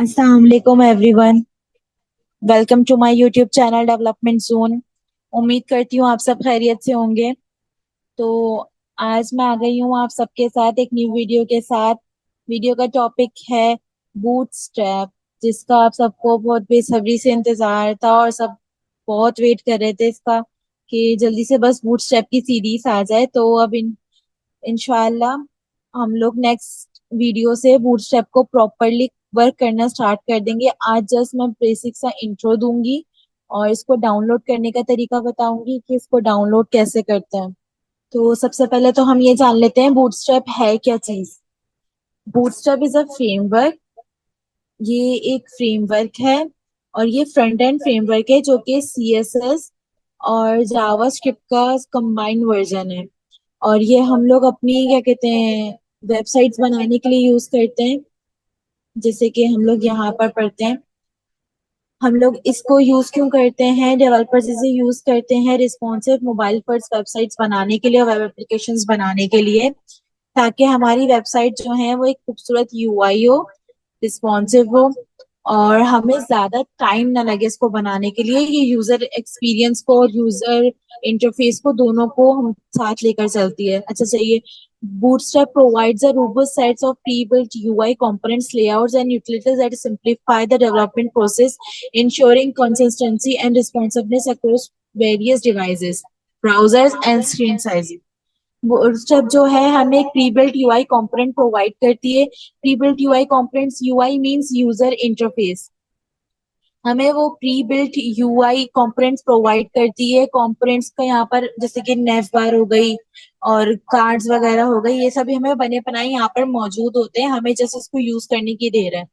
अस्सलाम वालेकुम everyone. Welcome to my YouTube channel development zone. उम्मीद करती हूँ आप सब खैरियत से होंगे। तो आज मैं आ गई हूँ आप सबके साथ एक न्यू वीडियो के साथ। वीडियो का टॉपिक है बूटस्ट्रैप, जिसका आप सबको बहुत बेसब्री से इंतजार था और सब बहुत वेट कर रहे थे इसका कि जल्दी से बस बूटस्ट्रैप की सीरीज आ जाए। तो अब इंशाल्लाह हम लोग नेक्स्ट वीडियो से बूटस्ट्रैप को प्रॉपरली वर्क करना स्टार्ट कर देंगे। आज जस्ट मैं बेसिक सा इंट्रो दूंगी और इसको डाउनलोड करने का तरीका बताऊंगी कि इसको डाउनलोड कैसे करते हैं। तो सबसे पहले तो हम ये जान लेते हैं बूटस्ट्रैप है क्या चीज। Bootstrap is a framework. ये एक फ्रेमवर्क है और ये फ्रंट एंड फ्रेमवर्क है जो कि सीएसएस और जावास्क्रिप्ट का कंबाइंड वर्जन है। और ये हम लोग अपनी क्या कहते हैं वेबसाइट्स बनाने के लिए यूज करते हैं। जैसे कि हम लोग यहाँ पर पढ़ते हैं, हम लोग इसको यूज क्यों करते हैं, डेवलपर्स इसे यूज करते हैं रिस्पॉन्सिव मोबाइल फर्स्ट वेबसाइट्स बनाने के लिए, वेब एप्लीकेशंस बनाने के लिए, ताकि हमारी वेबसाइट जो है वो एक खूबसूरत यूआई हो, रिस्पॉन्सिव हो और हमें ज्यादा टाइम ना लगे इसको बनाने के लिए। ये यूजर एक्सपीरियंस को और यूजर इंटरफेस को दोनों को हम साथ लेकर चलती है। अच्छा चाहिए। Bootstrap provides a robust set of pre-built UI components, layouts, and utilities that simplify the development process, ensuring consistency and responsiveness across various devices, browsers, and screen sizes. Bootstrap जो है हमें एक प्री-बिल्ट यूआई कंपोनेंट प्रोवाइड करती है। Pre-built UI components, UI means user interface, हमें वो pre built UI components provide करती है। कंपोनेंट्स का यहाँ पर जैसे कि नेव बार हो गई और कार्ड्स वगैरह हो गई, ये सभी हमें बने बनाए यहाँ पर मौजूद होते हैं, हमें जैसे इसको यूज करने की देर है।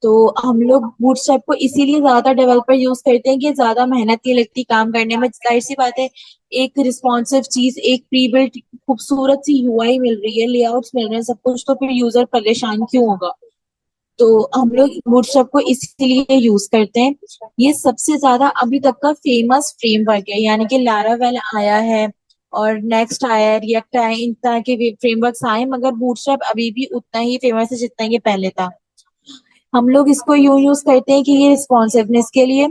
तो हम लोग बूटस्ट्रैप को इसीलिए ज्यादा डेवलपर यूज करते हैं कि ज्यादा मेहनत नहीं लगती काम करने में। जाहिर सी बात है, एक रिस्पॉन्सिव चीज, एक प्री बिल्ट खूबसूरत सी यूआई मिल रही है, लेआउट्स मिल रहे हैं, सब कुछ, तो फिर यूजर परेशान क्यों होगा। तो हम लोग बूटस्ट्रैप को इसीलिए यूज करते हैं। ये सबसे ज्यादा अभी तक का फेमस फ्रेमवर्क है, यानी कि लारावेल आया है और नेक्स्ट आया है, रिएक्ट आया है, इन तरह के फ्रेमवर्क्स आए हैं, मगर बूटस्ट्रैप अभी भी उतना ही फेमस है जितना ये पहले था। हम लोग इसको यूं यूज करते हैं कि ये रिस्पॉन्सिवनेस के लिए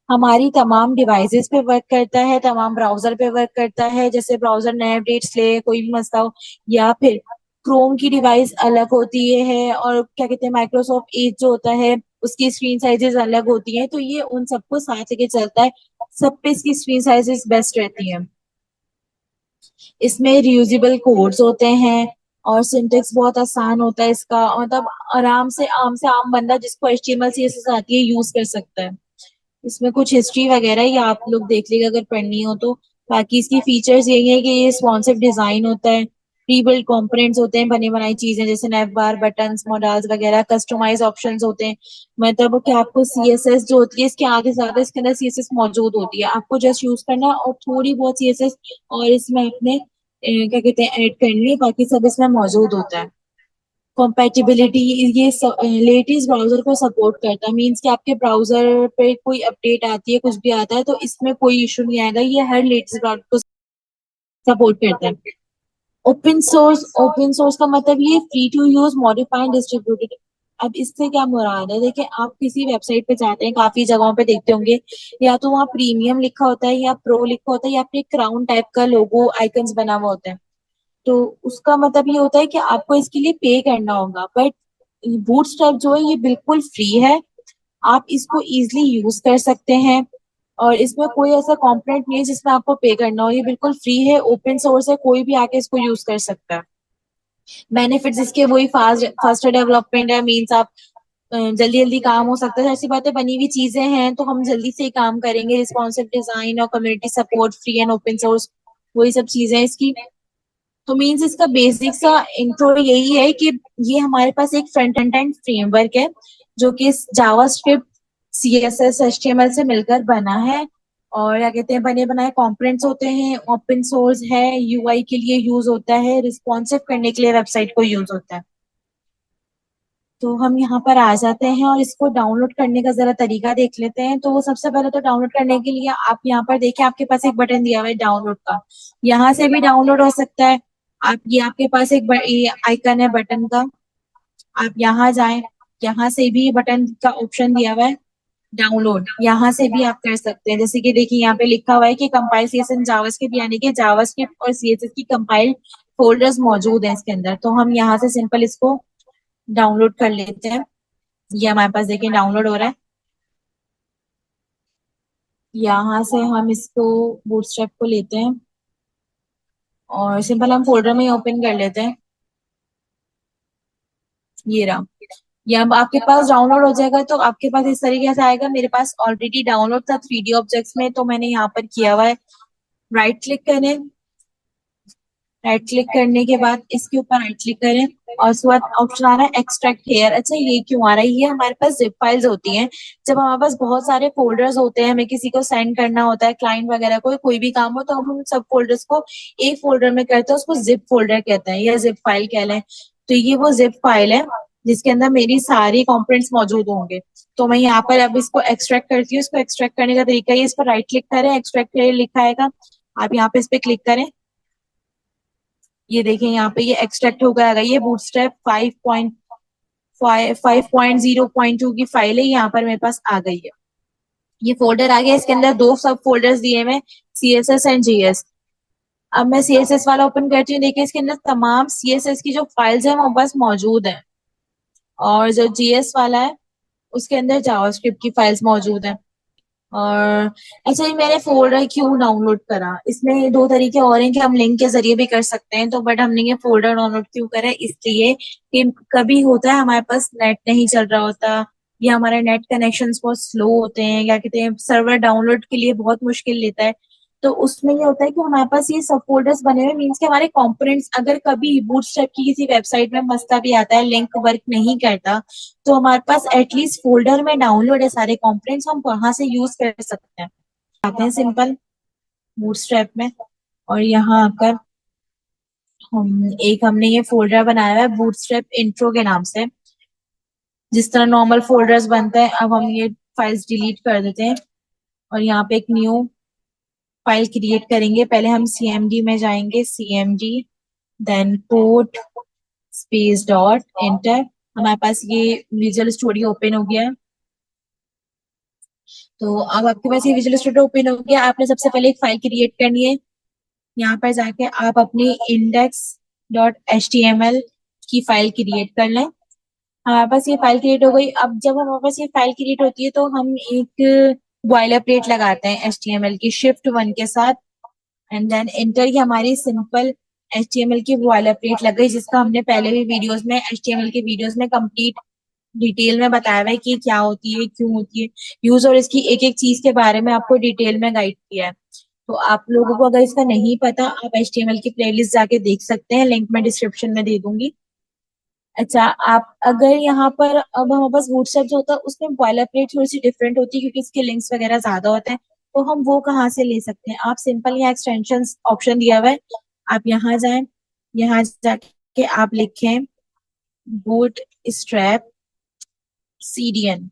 हमारी तमाम डिवाइसेस पे वर्क करता है, तमाम ब्राउजर पे वर्क करता है। जैसे ब्राउजर नए अपडेट्स ले, कोई भी मसला हो, या फिर क्रोम की डिवाइस अलग होती है और क्या कहते हैं माइक्रोसॉफ्ट एज जो होता है उसकी स्क्रीन साइजेस अलग होती हैं, तो ये उन सबको साथ लेके चलता है। सब पे इसकी स्क्रीन साइजेस बेस्ट रहती हैं। इसमें रियूजेबल कोड्स होते हैं और सिंटेक्स बहुत आसान होता है इसका, मतलब आराम से आम बंदा जिसको एचटीएमएल सीएसएस आती है यूज कर सकता है। इसमें कुछ हिस्ट्री वगैरह ये आप लोग देख लीजिए अगर पढ़नी हो तो। बाकी इसकी फीचर्स यही है कि ये रिस्पॉन्सिव डिजाइन होता है, प्री बिल्ट कंपोनेंट्स होते हैं, बनी बनाई चीजें जैसे नैव बार, बटन्स, मॉडल्स वगैरह, कस्टमाइज ऑप्शंस होते हैं। मतलब कि आपको सीएसएस जो होती है इसके आगे ज्यादा इसके अंदर सीएसएस मौजूद होती है, आपको जस्ट यूज करना है और थोड़ी बहुत सीएसएस और इसमें अपने क्या कहते हैं ऐड करनी है, बाकी सब इसमें मौजूद होता है। कॉम्पेटिबिलिटी, ये लेटेस्ट ब्राउजर को सपोर्ट करता है, मीन्स कि आपके ब्राउजर पे कोई अपडेट आती है, कुछ भी आता है तो इसमें कोई इशू नहीं आएगा, ये हर लेटेस्ट ब्राउजर को सपोर्ट करता है। ओपन सोर्स का मतलब ये free to use, modified, distributed. अब इससे क्या मुराद है, देखिए आप किसी वेबसाइट पे जाते हैं, काफी जगहों पे देखते होंगे, या तो वहाँ प्रीमियम लिखा होता है या प्रो लिखा होता है या फिर क्राउन टाइप का लोगो आइकन्स बना हुआ होता है। तो उसका मतलब ये होता है कि आपको इसके लिए पे करना होगा, बट बूटस्ट्रैप जो है ये बिल्कुल फ्री है। आप इसको इजीली यूज कर सकते हैं और इसमें कोई ऐसा कंपोनेंट नहीं है जिसमें आपको पे करना हो, ये बिल्कुल फ्री है, ओपन सोर्स है, कोई भी आके इसको यूज कर सकता है। बेनिफिट्स इसके वही फास्टर डेवलपमेंट है, मीन्स आप जल्दी जल्दी काम हो सकता है। ऐसी बातें, बनी हुई चीजें हैं तो हम जल्दी से ही काम करेंगे। रिस्पॉन्सिव डिजाइन और community support, free and open source, वही सब चीजें हैं इसकी। तो मीन्स इसका बेसिक सा इंट्रो यही है कि ये हमारे पास एक फ्रंट एंड फ्रेमवर्क है जो कि जावास्क्रिप्ट, सीएसएस, एचटीएमएल से मिलकर बना है। और क्या कहते हैं बने बनाए कंपोनेंट्स होते हैं, ओपन सोर्स है, यूआई के लिए यूज होता है, रिस्पॉन्सिव करने के लिए वेबसाइट को यूज होता है। तो हम यहाँ पर आ जाते हैं और इसको डाउनलोड करने का जरा तरीका देख लेते हैं। तो सबसे पहले तो डाउनलोड करने के लिए आप यहाँ पर देखिए, आपके पास एक बटन दिया हुआ है डाउनलोड का, यहाँ से भी डाउनलोड हो सकता है। आप ये आपके पास एक ये आइकन है बटन का, आप यहाँ जाएं यहाँ से भी बटन का ऑप्शन दिया हुआ है डाउनलोड, यहाँ से भी आप कर सकते हैं। जैसे कि देखिए यहाँ पे लिखा हुआ है कि कंपाइल सीएसएस जावास्क्रिप्ट, यानी कि जावास्क्रिप्ट और सीएसएस की कंपाइल फोल्डर्स मौजूद हैं इसके अंदर। तो हम यहाँ से सिंपल इसको डाउनलोड कर लेते हैं। ये हमारे पास देखिए डाउनलोड हो रहा है। यहाँ से हम इसको बूटस्ट्रैप को लेते हैं और सिंपल हम फोल्डर में ओपन कर लेते हैं। ये रहा। ये अब आपके पास डाउनलोड हो जाएगा तो आपके पास इस तरीके से आएगा। मेरे पास ऑलरेडी डाउनलोड था 3D ऑब्जेक्ट्स में, तो मैंने यहाँ पर किया हुआ है। राइट क्लिक करें। राइट क्लिक करने के बाद इसके ऊपर राइट क्लिक करें और उसके बाद ऑप्शन आ रहा है एक्सट्रैक्ट हेयर। अच्छा, ये क्यों आ रहा है? ये हमारे पास जिप फाइल्स होती हैं। जब हमारे पास बहुत सारे फोल्डर्स होते हैं, हमें किसी को सेंड करना होता है, क्लाइंट वगैरह को कोई भी काम हो, तो हम उन सब फोल्डर्स को एक फोल्डर में करते हैं, उसको जिप फोल्डर कहते हैं या जिप फाइल कह लें। तो ये वो जिप फाइल है जिसके अंदर मेरी सारी कंपोनेंट्स मौजूद होंगे। तो मैं यहाँ पर अब इसको एक्सट्रैक्ट करती हूँ। इसको एक्सट्रैक्ट करने का तरीका ये, इस पर राइट क्लिक करें, एक्सट्रैक्ट करें लिखा आएगा, आप यहाँ पे इस पे क्लिक करें। ये देखें यहाँ पे ये एक्सट्रैक्ट हो गया। ये बूटस्ट्रैप 5.0.2 की फाइल है, यहाँ पर मेरे पास आ गई है। ये फोल्डर आ गया। इसके अंदर दो सब फोल्डर्स दिए हुए, CSS एंड GS। अब मैं CSS वाला ओपन करती हूँ। देखिए इसके अंदर तमाम CSS की जो फाइल्स है वो बस मौजूद है, और जो GS वाला है उसके अंदर जावास्क्रिप्ट की फाइल्स मौजूद है। और अच्छा, ये मैंने फोल्डर क्यों डाउनलोड करा, इसमें दो तरीके और हैं कि हम लिंक के जरिए भी कर सकते हैं, तो बट हमने ये फोल्डर डाउनलोड क्यों करा है, इसलिए कि कभी होता है हमारे पास नेट नहीं चल रहा होता, या हमारे नेट कनेक्शंस बहुत स्लो होते हैं, क्या कहते हैं, सर्वर डाउनलोड के लिए बहुत मुश्किल लेता है। तो उसमें ये होता है कि हमारे पास ये सब फोल्डर्स बने हुए मीन्स के हमारे कंपोनेंट्स, अगर कभी बूटस्ट्रैप की किसी वेबसाइट में मसला भी आता है, लिंक वर्क नहीं करता, तो हमारे पास एटलीस्ट फोल्डर में डाउनलोड है सारे कंपोनेंट्स, हम वहां से यूज कर सकते हैं। आते हैं सिंपल बूटस्ट्रैप में, और यहाँ आकर हमने ये फोल्डर बनाया हुआ है बूटस्ट्रैप इंट्रो के नाम से। जिस तरह नॉर्मल फोल्डर्स बनते हैं, अब हम ये फाइल्स डिलीट कर देते हैं और यहाँ पे एक न्यू फाइल क्रिएट करेंगे। पहले हम CMD में जाएंगे, CMD then code space dot enter. हमारे पास ये विजुअल स्टूडियो ओपन हो गया है। तो अब आपके पास ये विजुअल स्टूडियो ओपन हो गया। आपने सबसे पहले एक फाइल क्रिएट करनी है। यहाँ पर जाके आप अपनी इंडेक्स डॉट HTML की फाइल क्रिएट कर लें। हमारे पास ये फाइल क्रिएट हो गई। अब जब हमारे पास ये फाइल क्रिएट होती है तो हम एक बॉयलर प्लेट लगाते हैं HTML की Shift 1 के साथ, एंड देन एंटर की हमारी सिंपल HTML की बॉयलर प्लेट लग गई, जिसका हमने पहले भी वीडियोस में, HTML के वीडियोस में कंप्लीट डिटेल में बताया हुआ है कि क्या होती है, क्यों होती है यूज, और इसकी एक एक चीज के बारे में आपको डिटेल में गाइड किया है। तो आप लोगों को अगर इसका नहीं पता, आप HTML की प्लेलिस्ट जाके देख सकते हैं, लिंक मैं डिस्क्रिप्शन में दे दूंगी। अच्छा, आप अगर यहाँ पर, अब हमारे पास बूटस्ट्रैप जो होता है उसमें बॉयलर प्लेट थोड़ी सी डिफरेंट होती है क्योंकि इसके लिंक्स वगैरह ज्यादा होते हैं। तो हम वो कहाँ से ले सकते हैं? आप सिंपल यहाँ एक्सटेंशन ऑप्शन दिया हुआ है, आप यहाँ जाएं, यहाँ जाके आप लिखें बूट स्ट्रैप CDN।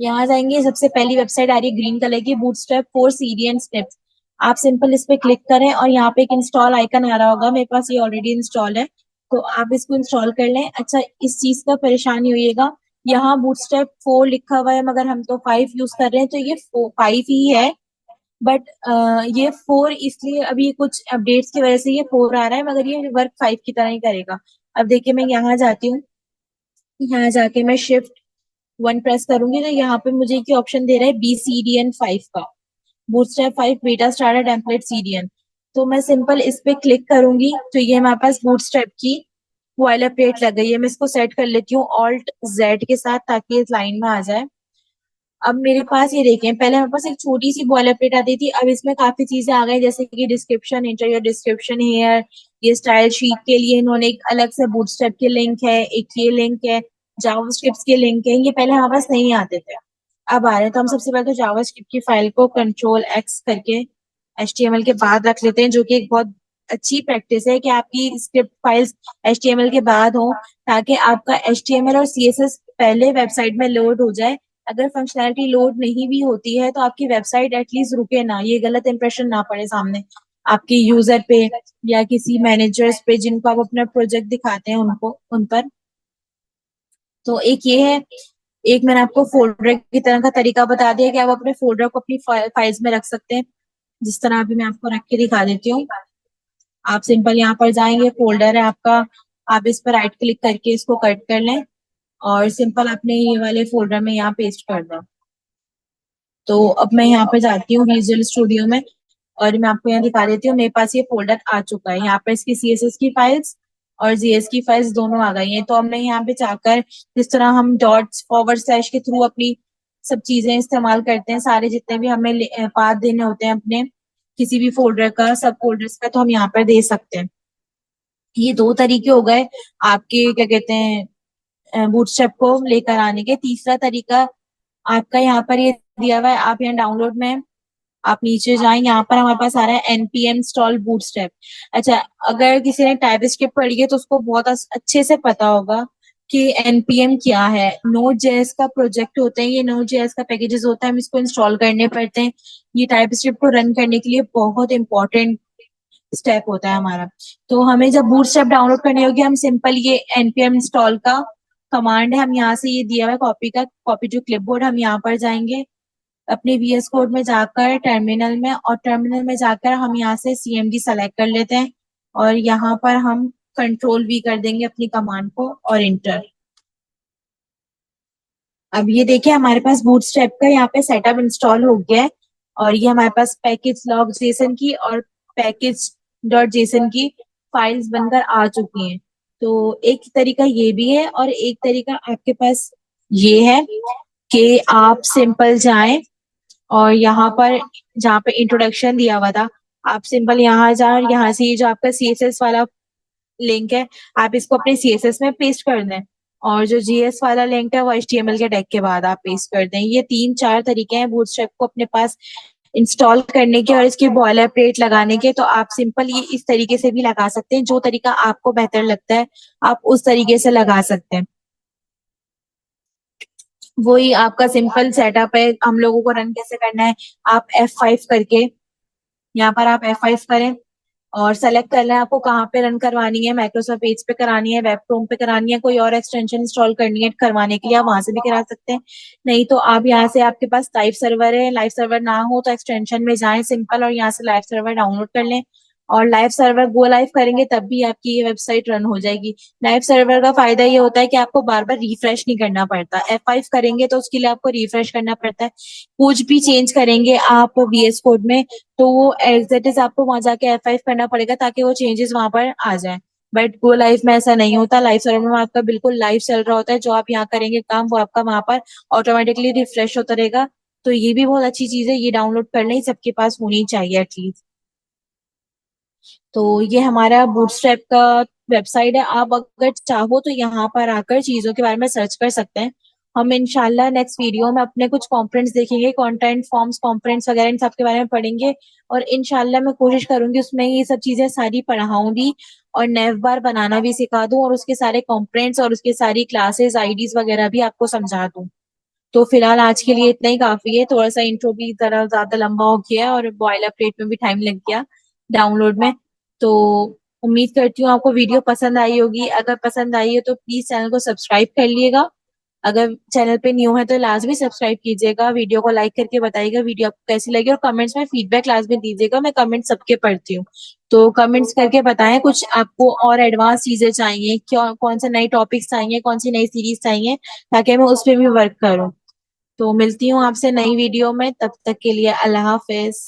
यहाँ जाएंगे, सबसे पहली वेबसाइट आ रही है ग्रीन कलर की, बूटस्ट्रैप फॉर CDN स्टेप्स। आप सिंपल इस पे क्लिक करें और यहाँ पे एक इंस्टॉल आइकन आ रहा होगा, मेरे पास ये ऑलरेडी इंस्टॉल है, तो आप इसको इंस्टॉल कर लें। अच्छा, इस चीज का परेशानी होइएगा, यहाँ बूटस्ट्रैप 4 लिखा हुआ है मगर हम तो 5 यूज कर रहे हैं, तो ये 5 ही है। बट ये 4 इसलिए अभी कुछ अपडेट्स की वजह से ये 4 आ रहा है, मगर ये वर्क 5 की तरह ही करेगा। अब देखिए मैं यहाँ जाती हूँ, यहाँ जाके मैं Shift 1 प्रेस करूंगी तो यहाँ पे मुझे क्या ऑप्शन दे रहा है, BCDN 5 का, bootstrap 5 beta starter template CDN। तो मैं सिंपल इस पे क्लिक करूंगी तो ये हमारे पास बूटस्ट्रैप की बॉयलर प्लेट लग गई है। मैं इसको सेट कर लेती हूँ Alt Z के साथ ताकि इस लाइन में आ जाए। अब मेरे पास ये देखें, पहले हमारे पास एक छोटी सी बॉयलर प्लेट आती थी, अब इसमें काफी चीजें आ गई जैसे कि डिस्क्रिप्शन, इंटीरियर डिस्क्रिप्शन, हेयर, ये स्टाइल शीट के लिए इन्होंने एक अलग से बूटस्ट्रैप के लिंक है, एक ये लिंक है, जावास्क्रिप्ट के लिंक है, ये पहले हमारे पास नहीं आते थे, अब आ रहे हैं। तो हम सबसे पहले तो जावास्क्रिप्ट की फाइल को Ctrl+X करके HTML के बाद रख लेते हैं, जो कि एक बहुत अच्छी प्रैक्टिस है कि आपकी स्क्रिप्ट फाइल्स HTML के बाद हो, ताकि आपका HTML और CSS पहले वेबसाइट में लोड हो जाए। अगर फंक्शनैलिटी लोड नहीं भी होती है तो आपकी वेबसाइट एटलीस्ट रुके ना, ये गलत इंप्रेशन ना पड़े सामने आपके यूजर पे या किसी मैनेजर्स पे जिनको आप अपना प्रोजेक्ट दिखाते हैं उनको, उन पर। तो एक ये है, एक मैंने आपको फोल्डर की तरह का तरीका बता दिया कि आप अपने फोल्डर को अपनी फाइल्स में रख सकते हैं। जिस तरह अभी मैं आपको रख के दिखा देती हूँ। आप सिंपल यहाँ पर जाएंगे, फोल्डर है आपका, आप इस पर राइट क्लिक करके इसको कट कर लें और सिंपल अपने ये वाले फोल्डर में यहाँ पेस्ट कर दें। तो अब मैं यहाँ पे जाती हूँ विजुअल स्टूडियो में और मैं आपको यहाँ दिखा देती हूँ, मेरे पास ये फोल्डर आ चुका है। यहाँ पर इसकी सीएसएस की फाइल्स और जीएस की फाइल्स दोनों आ गई हैं। तो अब मैं यहाँ पे जाकर, जिस तरह हम डॉट्स फॉरवर्ड स्लैश के थ्रू अपनी सब चीजें इस्तेमाल करते हैं, सारे जितने भी हमें पाथ देने होते हैं अपने किसी भी फोल्डर का, सब फोल्डर्स का, तो हम यहाँ पर दे सकते हैं। ये दो तरीके हो गए आपके, क्या कहते हैं, बूटस्ट्रैप को लेकर आने के। तीसरा तरीका आपका यहाँ पर ये दिया हुआ है, आप यहाँ डाउनलोड में आप नीचे जाएं, यहाँ पर हमारे पास आ रहा है npm install bootstrap। अच्छा, अगर किसी ने टाइपस्क्रिप्ट पढ़ी है तो उसको बहुत अच्छे से पता होगा कि npm क्या है। नोड जेएस का प्रोजेक्ट होते हैं, ये नोड जेएस का पैकेजेस होता है, हम इसको इंस्टॉल करने पड़ते हैं। ये टाइपस्क्रिप्ट को रन करने के लिए बहुत इंपॉर्टेंट स्टेप होता है हमारा। तो हमें जब बूटस्ट्रैप डाउनलोड करनी होगी, हम सिंपल ये npm install का कमांड है, हम यहाँ से ये दिया हुआ है कॉपी टू क्लिपबोर्ड, हम यहाँ पर जाएंगे अपने वीएस कोड में जाकर टर्मिनल में, और टर्मिनल में जाकर हम यहाँ से सीएमडी सेलेक्ट कर लेते हैं और यहाँ पर हम कंट्रोल वी कर देंगे अपनी कमांड को और इंटर। अब ये देखिए हमारे पास बूटस्ट्रैप का यहाँ पे सेटअप इंस्टॉल हो गया है और ये हमारे पास पैकेज लॉग जेसन की और पैकेज डॉट जेसन की फाइल्स बनकर आ चुकी हैं। तो एक तरीका ये भी है और एक तरीका आपके पास ये है कि आप सिंपल जाएं और यहाँ पर जहाँ पे इंट्रोडक्शन दिया हुआ था, आप सिंपल यहाँ जाए, यहाँ से ये जो आपका सीएसएस वाला लिंक है, आप इसको अपने सीएसएस में पेस्ट कर दें और जो जीएस वाला लिंक है वो एचटीएमएल के टैग के बाद आप पेस्ट कर दें। ये तीन चार तरीके हैं बूटस्ट्रैप को अपने पास इंस्टॉल करने के और इसके बॉयलर प्लेट लगाने के। तो आप सिंपल ये इस तरीके से भी लगा सकते हैं, जो तरीका आपको बेहतर लगता है आप उस तरीके से लगा सकते हैं। वही आपका सिंपल सेटअप है, हम लोगों को रन कैसे करना है, आप F5 करके, यहाँ पर आप F5 करें और सेलेक्ट कर लें आपको कहाँ पे रन करवानी है, माइक्रोसॉफ्ट एज पे करानी है, वेब क्रोम पे करानी है, कोई और एक्सटेंशन इंस्टॉल करनी है करवाने के लिए आप वहां से भी करा सकते हैं। नहीं तो आप यहाँ से, आपके पास लाइव सर्वर है, लाइव सर्वर ना हो तो एक्सटेंशन में जाएं सिंपल और यहाँ से लाइव सर्वर डाउनलोड कर लें और लाइव सर्वर गो लाइव करेंगे तब भी आपकी ये वेबसाइट रन हो जाएगी। लाइव सर्वर का फायदा ये होता है कि आपको बार बार रिफ्रेश नहीं करना पड़ता। F5 करेंगे तो उसके लिए आपको रिफ्रेश करना पड़ता है। कुछ भी चेंज करेंगे आप वीएस कोड में तो वो एज इट इज आपको वहां जाके F5 करना पड़ेगा ताकि वो चेंजेस वहां पर आ जाए। बट गो लाइव में ऐसा नहीं होता, लाइव सर्वर में आपका बिल्कुल लाइव चल रहा होता है, जो आप यहाँ करेंगे काम वो आपका वहां पर ऑटोमेटिकली रिफ्रेश होता रहेगा। तो ये भी बहुत अच्छी चीज है, ये डाउनलोड कर लें, सबके पास होनी चाहिए एटलीस्ट। तो ये हमारा बूटस्ट्रैप का वेबसाइट है, आप अगर चाहो तो यहाँ पर आकर चीजों के बारे में सर्च कर सकते हैं। हम इंशाल्लाह नेक्स्ट वीडियो में अपने कुछ कॉम्पोनेंट्स देखेंगे, कंटेंट फॉर्म्स कॉम्पोनेंट्स वगैरह इन सब के बारे में पढ़ेंगे और इंशाल्लाह मैं कोशिश करूंगी उसमें ये सब चीजें सारी पढ़ाऊं भी और नेव बार बनाना भी सिखा दूं और उसके सारे कॉम्पोनेंट्स और उसके सारी क्लासेस आईडीज वगैरह भी आपको समझा दूं। तो फिलहाल आज के लिए इतना ही काफी है, थोड़ा सा इंट्रो भी जरा ज्यादा लंबा हो गया है और बॉयलर प्लेट में भी टाइम लग गया डाउनलोड में। तो उम्मीद करती हूँ आपको वीडियो पसंद आई होगी, अगर पसंद आई है तो प्लीज चैनल को सब्सक्राइब कर लिएगा। अगर चैनल पे न्यू है तो लाजमी सब्सक्राइब कीजिएगा, वीडियो को लाइक करके बताइएगा वीडियो आपको कैसी लगी और कमेंट्स में फीडबैक लाजमी दीजिएगा, मैं कमेंट सबके पढ़ती हूँ। तो कमेंट्स करके बताएं कुछ आपको और एडवांस चीजें चाहिए, क्या कौन से नए टॉपिक्स चाहिए, कौन सी नई सीरीज चाहिए, ताकि मैं उस पर भी वर्क करूँ। तो मिलती हूँ आपसे नई वीडियो में, तब तक के लिए अल्लाह हाफिज।